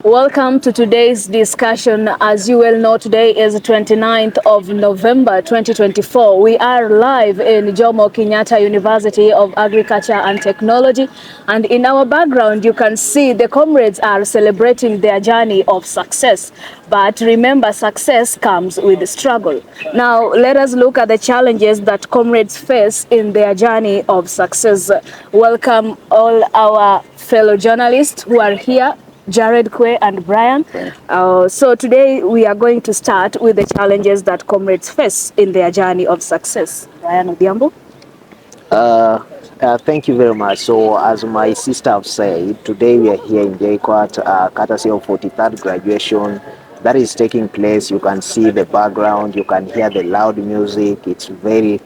Welcome to today's discussion. As you well know, today is the 29th of November 2024. We are live in Jomo Kenyatta University of Agriculture and Technology. And in our background, you can see the comrades are celebrating their journey of success. But remember, success comes with struggle. Now, let us look at the challenges that comrades face in their journey of success. Welcome all our fellow journalists who are here, Jared, Kwe, and Brian. So today we are going to start with the challenges that comrades face in their journey of success. Brian Odhiambo. Thank you very much. So, as my sister have said, today we are here in JKUAT, courtesy of 43rd graduation that is taking place. You can see the background, you can hear the loud music. It's very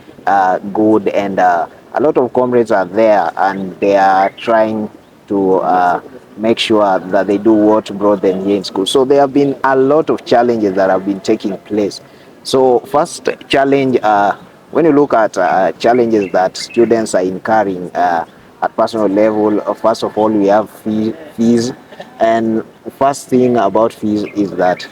good, and a lot of comrades are there, and they are trying to make sure that they do what brought them here in school. So there have been a lot of challenges that have been taking place. So first challenge, when you look at challenges that students are incurring at personal level, first of all, we have fees. And first thing about fees is that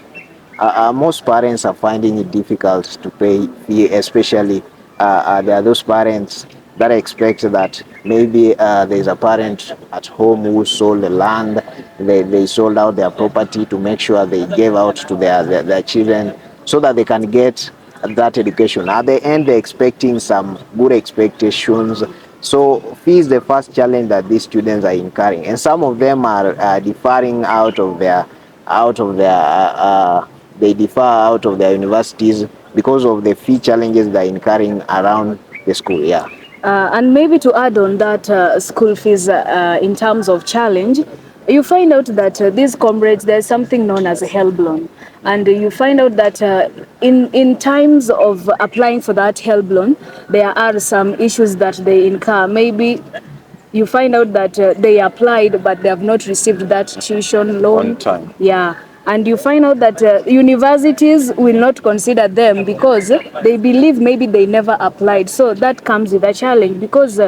most parents are finding it difficult to pay fee, especially there are those parents that expect that maybe there's a parent at home who sold the land, they sold out their property to make sure they gave out to their children so that they can get that education. At the end, they're expecting some good expectations. So fee is the first challenge that these students are incurring, and some of them are deferring they defer out of their universities because of the fee challenges they're incurring around the school. Yeah. And maybe to add on that school fees in terms of challenge, you find out that these comrades, there's something known as a HELB loan. And you find out that in times of applying for that HELB loan, there are some issues that they incur. Maybe you find out that they applied, but they have not received that tuition loan. On time. Yeah. And you find out that universities will not consider them because they believe maybe they never applied. So that comes with a challenge because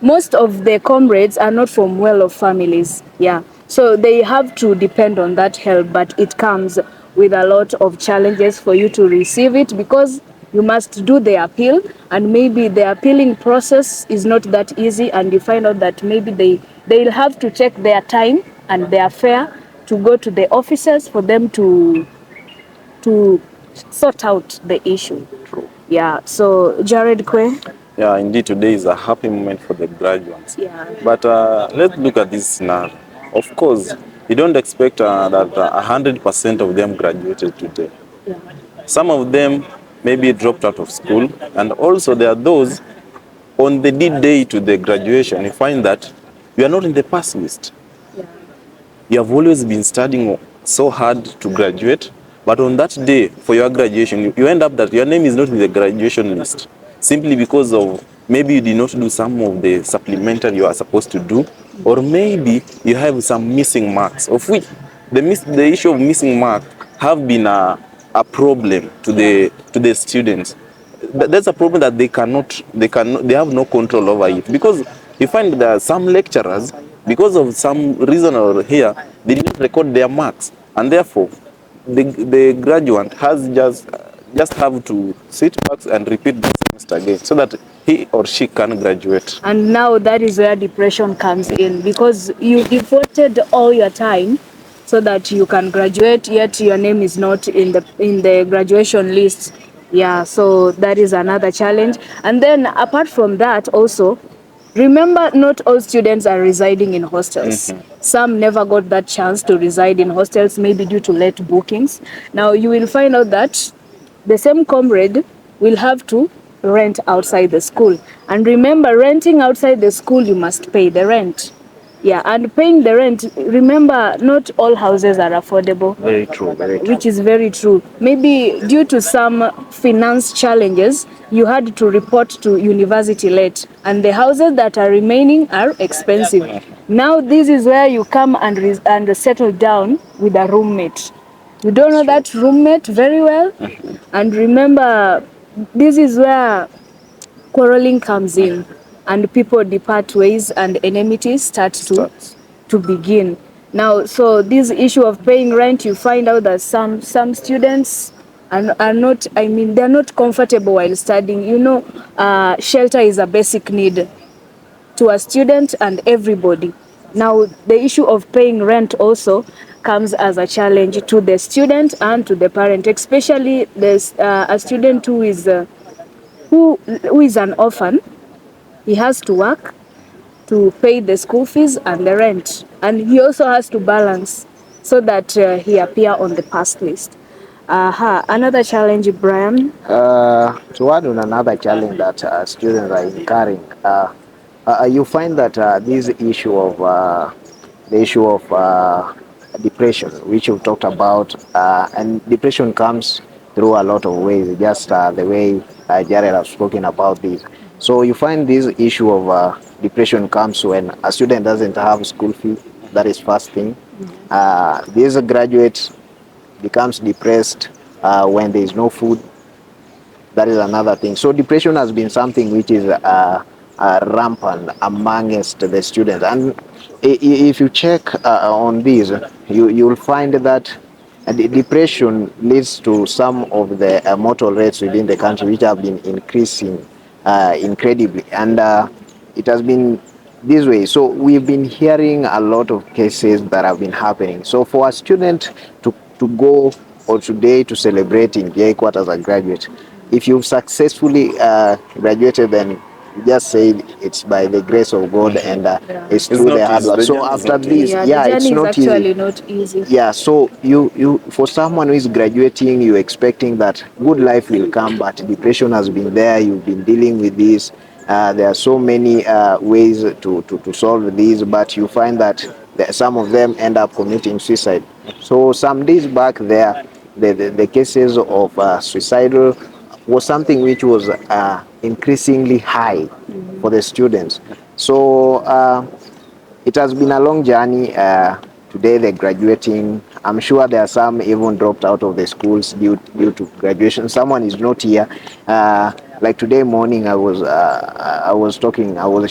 most of the comrades are not from well-off families. Yeah. So they have to depend on that help, but it comes with a lot of challenges for you to receive it because you must do the appeal, and maybe the appealing process is not that easy, and you find out that maybe they'll have to take their time and their fare to go to the officers for them to sort out the issue. True. Yeah. So Jared Kwe. Yeah, indeed, today is a happy moment for the graduates. Yeah. But let's look at this scenario. Of course, you don't expect that 100% of them graduated today. Yeah. Some of them maybe dropped out of school, and also there are those on the day to the graduation, you find that you are not in the pass list. Yeah. You have always been studying so hard to graduate, but on that day for your graduation, you end up that your name is not in the graduation list, simply because of maybe you did not do some of the supplementary you are supposed to do, or maybe you have some missing marks, of which the issue of missing marks have been a problem to the students. That's a problem that they have no control over it, because you find that some lecturers, because of some reason or here, they didn't record their marks, and therefore the graduate has just have to sit back and repeat the semester again so that he or she can graduate. And now that is where depression comes in, because you devoted all your time so that you can graduate, yet your name is not in the graduation list. Yeah, so that is another challenge. And then apart from that also, remember, not all students are residing in hostels. Mm-hmm. Some never got that chance to reside in hostels, maybe due to late bookings. Now you will find out that the same comrade will have to rent outside the school. And remember, renting outside the school, you must pay the rent. Yeah, and paying the rent, remember, not all houses are affordable. Very true, very true. Which is very true. Maybe due to some finance challenges, you had to report to university late, and the houses that are remaining are expensive. Now this is where you come and settle down with a roommate. You don't know that roommate very well, and remember, this is where quarreling comes in, and people depart ways and enmities start to begin. Now, so this issue of paying rent, you find out that some students are not, I mean, they're not comfortable while studying. You know, shelter is a basic need to a student and everybody. Now, the issue of paying rent also comes as a challenge to the student and to the parent, especially there's a student who is an orphan. He has to work to pay the school fees and the rent, and he also has to balance so that he appear on the pass list. Another challenge, Brian. To add on another challenge that students are incurring, you find that this issue of the issue of depression, which you talked about, and depression comes through a lot of ways, just the way Jared has spoken about this. So you find this issue of depression comes when a student doesn't have school fee. That is first thing. This graduate becomes depressed when there is no food. That is another thing. So depression has been something which is rampant amongst the students. And if you check on this, you'll find that the depression leads to some of the mortal rates within the country, which have been increasing incredibly. And it has been this way. So we've been hearing a lot of cases that have been happening. So for a student to go or today to celebrate in JKUAT as a graduate, if you've successfully graduated, then you just say it's by the grace of God and it's through the hard work. So after this, The it's journey is not actually easy. not easy. Yeah, so you for someone who is graduating, you're expecting that good life will come, but depression has been there. You've been dealing with this. There are so many ways to solve this, but you find that some of them end up committing suicide. So some days back there, the cases of suicidal was something which was increasingly high for the students. So it has been a long journey. Today they're graduating. I'm sure there are some even dropped out of the schools due to graduation. Someone is not here. Like today morning, I was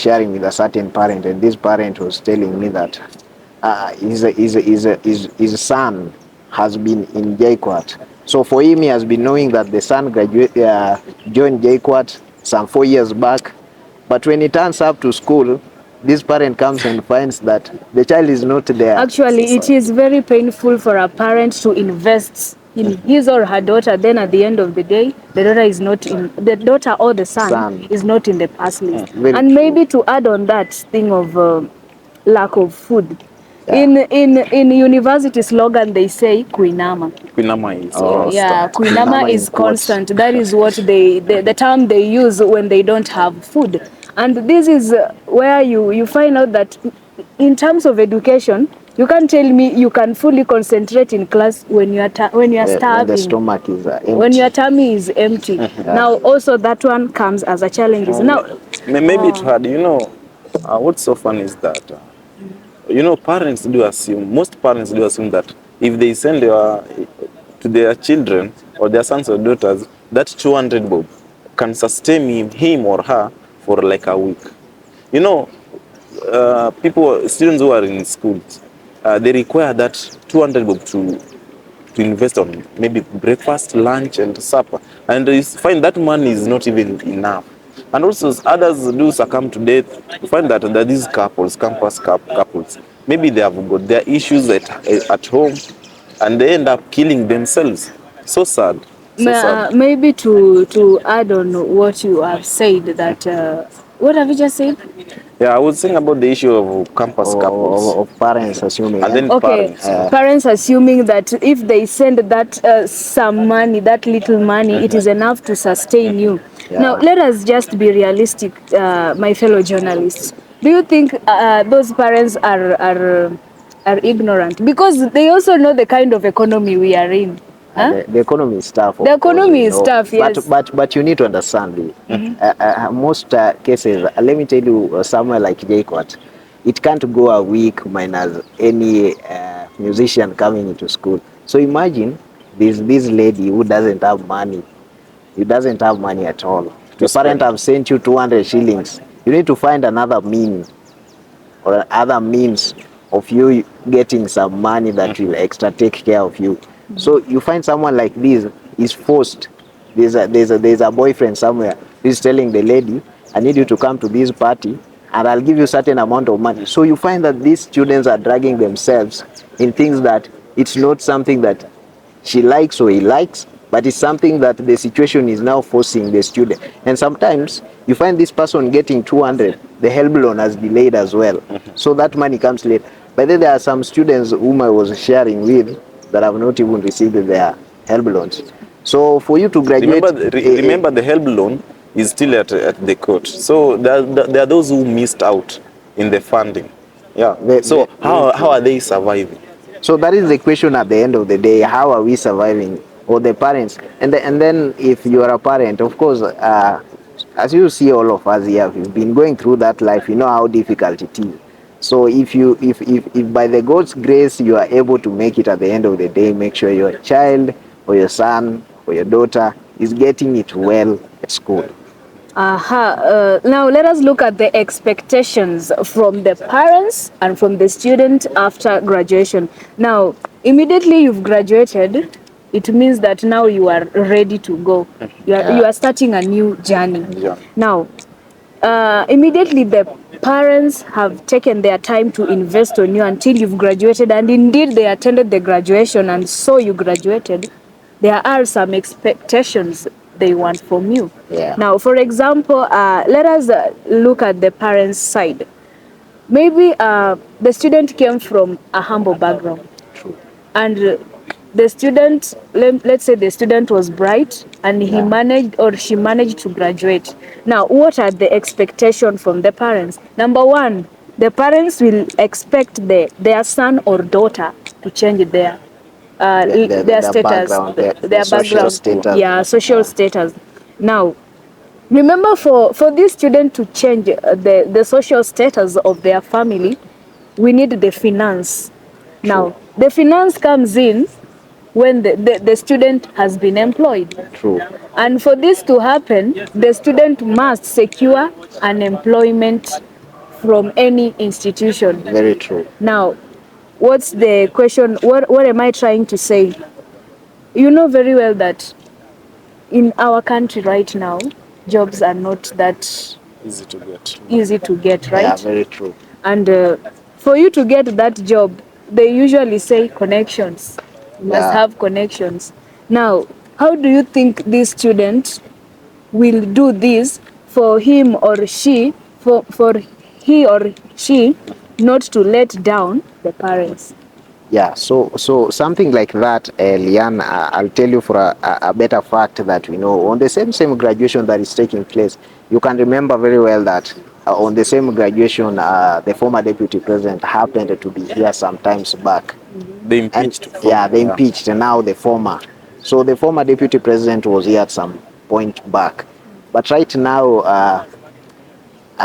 sharing with a certain parent, and this parent was telling me that his son has been in JKUAT. So for him, he has been knowing that the son joined JKUAT some 4 years back. But when he turns up to school, this parent comes and finds that the child is not there. Actually, it is very painful for a parent to invest in his or her daughter. Then at the end of the day, the daughter is not in, the daughter or the son is not in the pass list. Very And true. maybe to add on that thing of lack of food. Yeah. In university slogan they say kuinama. Kuinama is Oh, Yeah, constant. kuinama is in quotes. constant. That is what the term they use when they don't have food. And this is where you find out that in terms of education, you can't tell me you can fully concentrate in class when you are When the starving, stomach is empty. when your tummy is empty. Now also that one comes as a challenge. Now Maybe it had, what's so funny is that, parents do assume, most parents do assume that if they send to their children or their sons or daughters, that 200 bob can sustain him or her for like a week. Students who are in schools, they require that 200 bob to invest on maybe breakfast, lunch, and supper. And you find that money is not even enough. And also, others do succumb to death. You find that these couples, campus couples, maybe they have got their issues at home, and they end up killing themselves. So sad. So sad. maybe to add on what you have said, that what have you just said? Yeah, I was saying about the issue of campus couples. Of parents assuming. And then Okay, parents. parents assuming that if they send that some money, that little money, it is enough to sustain you. Yeah. Now, let us just be realistic, my fellow journalists. Do you think those parents are ignorant? Because they also know the kind of economy we are in. Huh? The economy is tough. The economy is tough, yes. But you need to understand most cases. Let me tell you, somewhere like JKUAT, it can't go a week minus any musician coming into school. So imagine this lady who doesn't have money. He doesn't have money at all. The parent have sent you 200 shillings. You need to find another means or other means of you getting some money that will extra take care of you. So you find someone like this is forced. There's a boyfriend somewhere who's telling the lady, I need you to come to this party and I'll give you certain amount of money. So you find that these students are dragging themselves in things that it's not something that she likes or he likes, but it's something that the situation is now forcing the student. And sometimes you find this person getting 200, the help loan has delayed as well. So that money comes late. But then there are some students whom I was sharing with that have not even received their help loans. So for you to graduate, Remember the help loan is still at the court. So there are those who missed out in the funding. Yeah. So how are they surviving? so that is the question at the end of the day. How are we surviving, or the parents? And then if you are a parent, of course, as you see, all of us here, we've been going through that life. You know how difficult it is. So if by the God's grace you are able to make it at the end of the day, make sure your child or your son or your daughter is getting it well at school. Now let us look at the expectations from the parents and from the student after graduation. Now, immediately you've graduated, it means that now you are ready to go. You are starting a new journey. Yeah. Now, immediately the parents have taken their time to invest on you until you've graduated, and indeed they attended the graduation and so you graduated. There are some expectations they want from you. Yeah. Now, for example, let us look at the parents' side. Maybe the student came from a humble background. True. And the student, let's say the student was bright and he managed or she managed to graduate. Now, what are the expectations from the parents? Number one, the parents will expect their son or daughter to change their status, their social status. social status. Now, remember, for this student to change the social status of their family, we need the finance. Now, the finance comes in when the student has been employed. True. And for this to happen, the student must secure an employment from any institution. Very true. Now, what's the question? What am I trying to say? You know very well that in our country right now, jobs are not that easy to get, right? Yeah, very true. And for you to get that job, they usually say connections. You must have connections. Now, how do you think this student will do this for him or she, for he or she not to let down the parents? Yeah, so something like that, Lian, I'll tell you for a better fact that we know. On the same graduation that is taking place, you can remember very well that on the same graduation, the former deputy president happened to be here some times back. They impeached. They impeached, and now the former. So the former deputy president was here at some point back. But right now,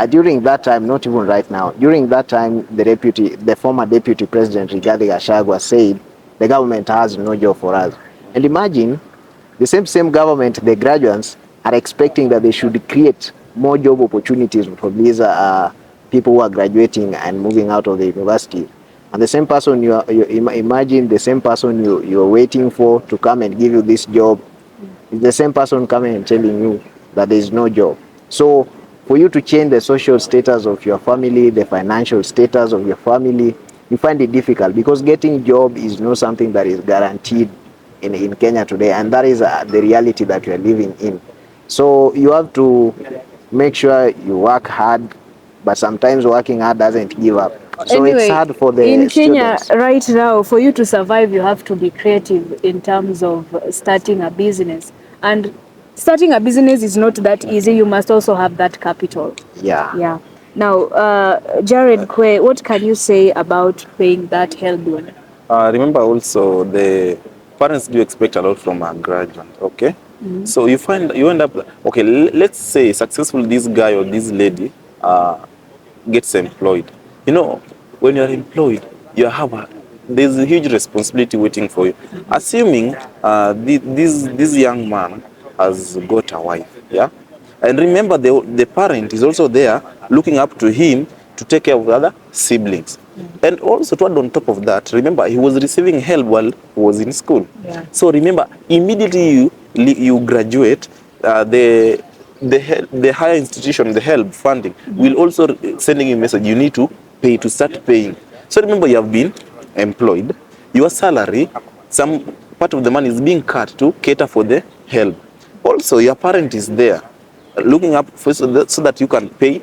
during that time, not even right now, during that time, the former deputy president, Rigathi Gachagua, said the government has no job for us. And imagine, the same government, the graduates, are expecting that they should create more job opportunities for these people who are graduating and moving out of the university. And the same person imagine the same person you're waiting for to come and give you this job is the same person coming and telling you that there is no job. So for you to change the social status of your family, the financial status of your family, you find it difficult because getting job is not something that is guaranteed in Kenya today, and that is the reality that we are living in. So you have to make sure you work hard, but sometimes working hard doesn't give up. So anyway, it's hard for the in Kenya students. right now, for you to survive, you have to be creative in terms of starting a business. And starting a business is not that easy. You must also have that capital. Yeah. Now, Jared Kwe, what can you say about paying that help loan? Remember also, the parents do expect a lot from a graduate, okay? So you end up, okay, let's say successful this guy or this lady gets employed. You know, when you're employed, there's a huge responsibility waiting for you. Assuming this young man has got a wife, yeah? And remember, the parent is also there looking up to him to take care of the other siblings. And also to add on top of that, remember he was receiving help while he was in school. Yeah. So remember, immediately you graduate, the higher institution, the help funding, will also sending you a message, you need to pay, to start paying. So remember, you have been employed, your salary, some part of the money is being cut to cater for the help. Also, your parent is there looking up for, so that you can pay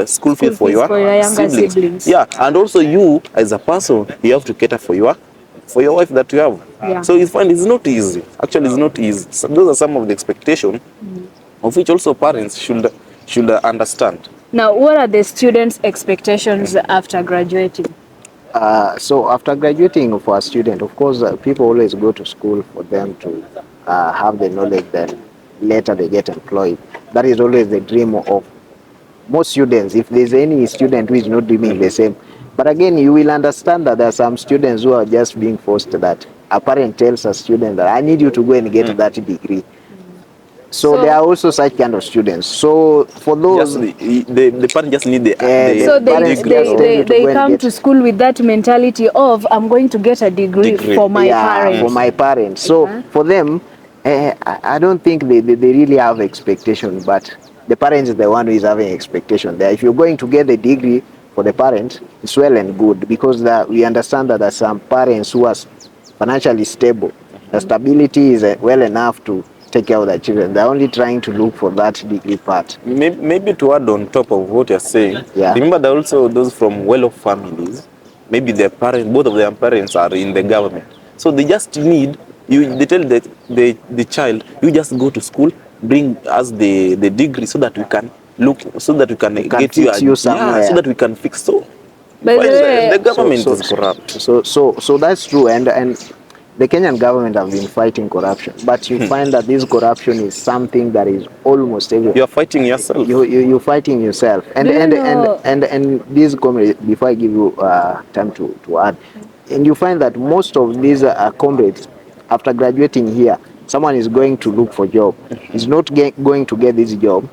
school fee for your younger siblings. Yeah, and also you as a person, you have to cater for your wife that you have. Yeah. So you find it's not easy. Actually, it's not easy. So those are some of the expectations of which also parents should understand. Now, what are the students' expectations after graduating? So after graduating for a student, of course, people always go to school for them to have the knowledge, then later they get employed. That is always the dream of most students. If there's any student who is not dreaming the same, but again, you will understand that there are some students who are just being forced, that a parent tells a student that I need you to go and get that degree. So there are also such kind of students. So for those, the parent just need the so parents they come to school with that mentality of I'm going to get a degree. For my parents. For my parents. So for them, I don't think they really have expectation, but the parents is the one who is having expectation there. If you're going to get the degree for the parents, it's well and good, because we understand that there are some parents who are financially stable. The stability is well enough to take care of their children. They're only trying to look for that degree part. Maybe to add on top of what you're saying, remember that also those from well-off families, maybe their parents, both of their parents are in the government. So they just need, they tell the child, you just go to school, bring us the degree so that we can look, so that we can get you somewhere. so that we can fix. So By the way, the government is corrupt. So that's true, and the Kenyan government have been fighting corruption, but you find that this corruption is something that is almost everywhere. You're fighting yourself. You're fighting yourself, and this comrade. Before I give you time to add, and you find that most of these comrades, after graduating here, someone is going to look for job. Is not going to get this job,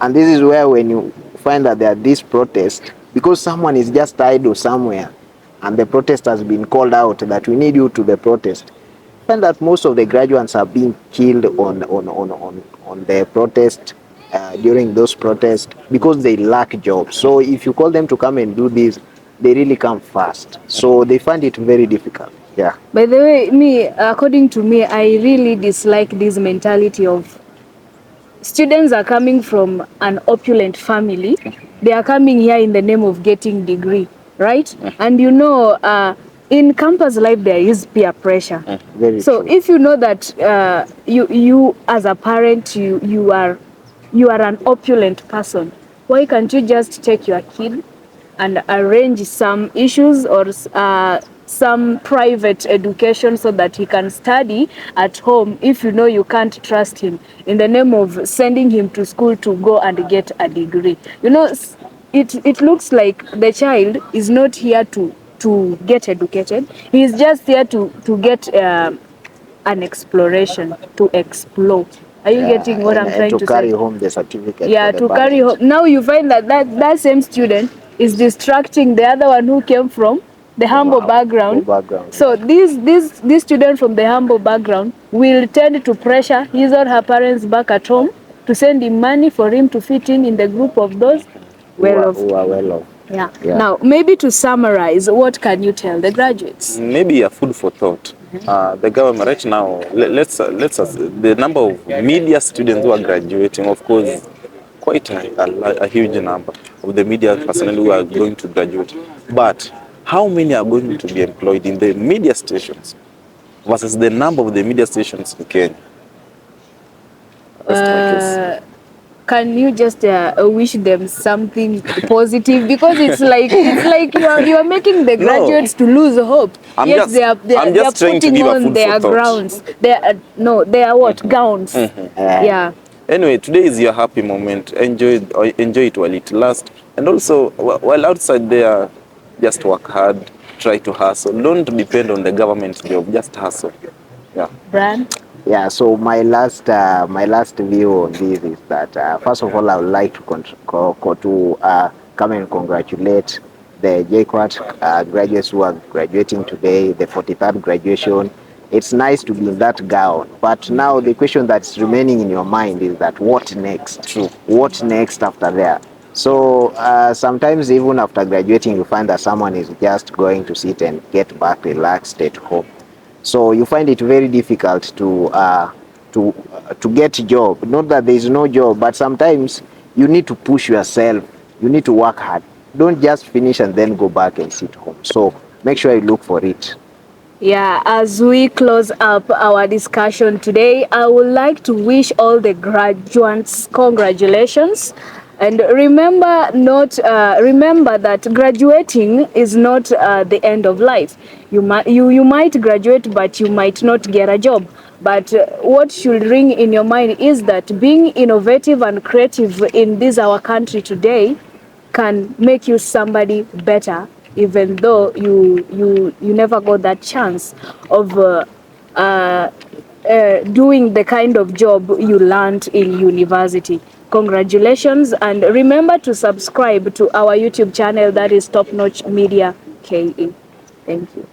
and this is where when you find that there are these protests, because someone is just idle somewhere, and the protest has been called out that we need you to the protest. Find that most of the graduates are being killed on the protest, during those protests, because they lack jobs. So if you call them to come and do this, they really come fast. So they find it very difficult. Yeah. By the way, according to me, I really dislike this mentality of students are coming from an opulent family. They are coming here in the name of getting degree. Right? And you know, in campus life there is peer pressure. Very so true. If you know that you as a parent, you are an opulent person, why can't you just take your kid and arrange some issues or some private education so that he can study at home, if you know you can't trust him, in the name of sending him to school to go and get a degree? You know, it looks like the child is not here to get educated. He is just here to get an exploration, to explore. Are you getting what I'm trying to say? To carry home the certificate. Yeah, to carry home. Now you find that same student is distracting the other one who came from the humble background. So this student from the humble background will tend to pressure his or her parents back at home to send him money for him to fit in the group of those who are well off. Yeah. Now, maybe to summarize, what can you tell the graduates? Maybe a food for thought. The government right now, let's the number of media students who are graduating, of course, quite a huge number of the media personnel who are going to graduate. But how many are going to be employed in the media stations versus the number of the media stations in Kenya? That's my case. Can you just wish them something positive? Because it's like you are making the graduates to lose hope. They are putting on their grounds. They are what? Gowns. Yeah. Anyway, today is your happy moment. Enjoy it while it lasts. And also, while outside there, just work hard, try to hustle. Don't depend on the government job. Just hustle. Yeah. Brian? Yeah, so my last view on this is that first of all, I would like to come and congratulate the JKUAT graduates who are graduating today, the 43rd graduation. It's nice to be in that gown, but now the question that's remaining in your mind is that what next? True. What next after there? So sometimes even after graduating, you find that someone is just going to sit and get back relaxed at home. So you find it very difficult to get a job. Not that there is no job, but sometimes you need to push yourself. You need to work hard. Don't just finish and then go back and sit home. So make sure you look for it. Yeah, as we close up our discussion today, I would like to wish all the graduates congratulations. And remember that graduating is not the end of life. You might graduate, but you might not get a job. But what should ring in your mind is that being innovative and creative in this our country today can make you somebody better, even though you never got that chance of doing the kind of job you learned in university. Congratulations, and remember to subscribe to our YouTube channel, that is Top Notch Media KE. Thank you.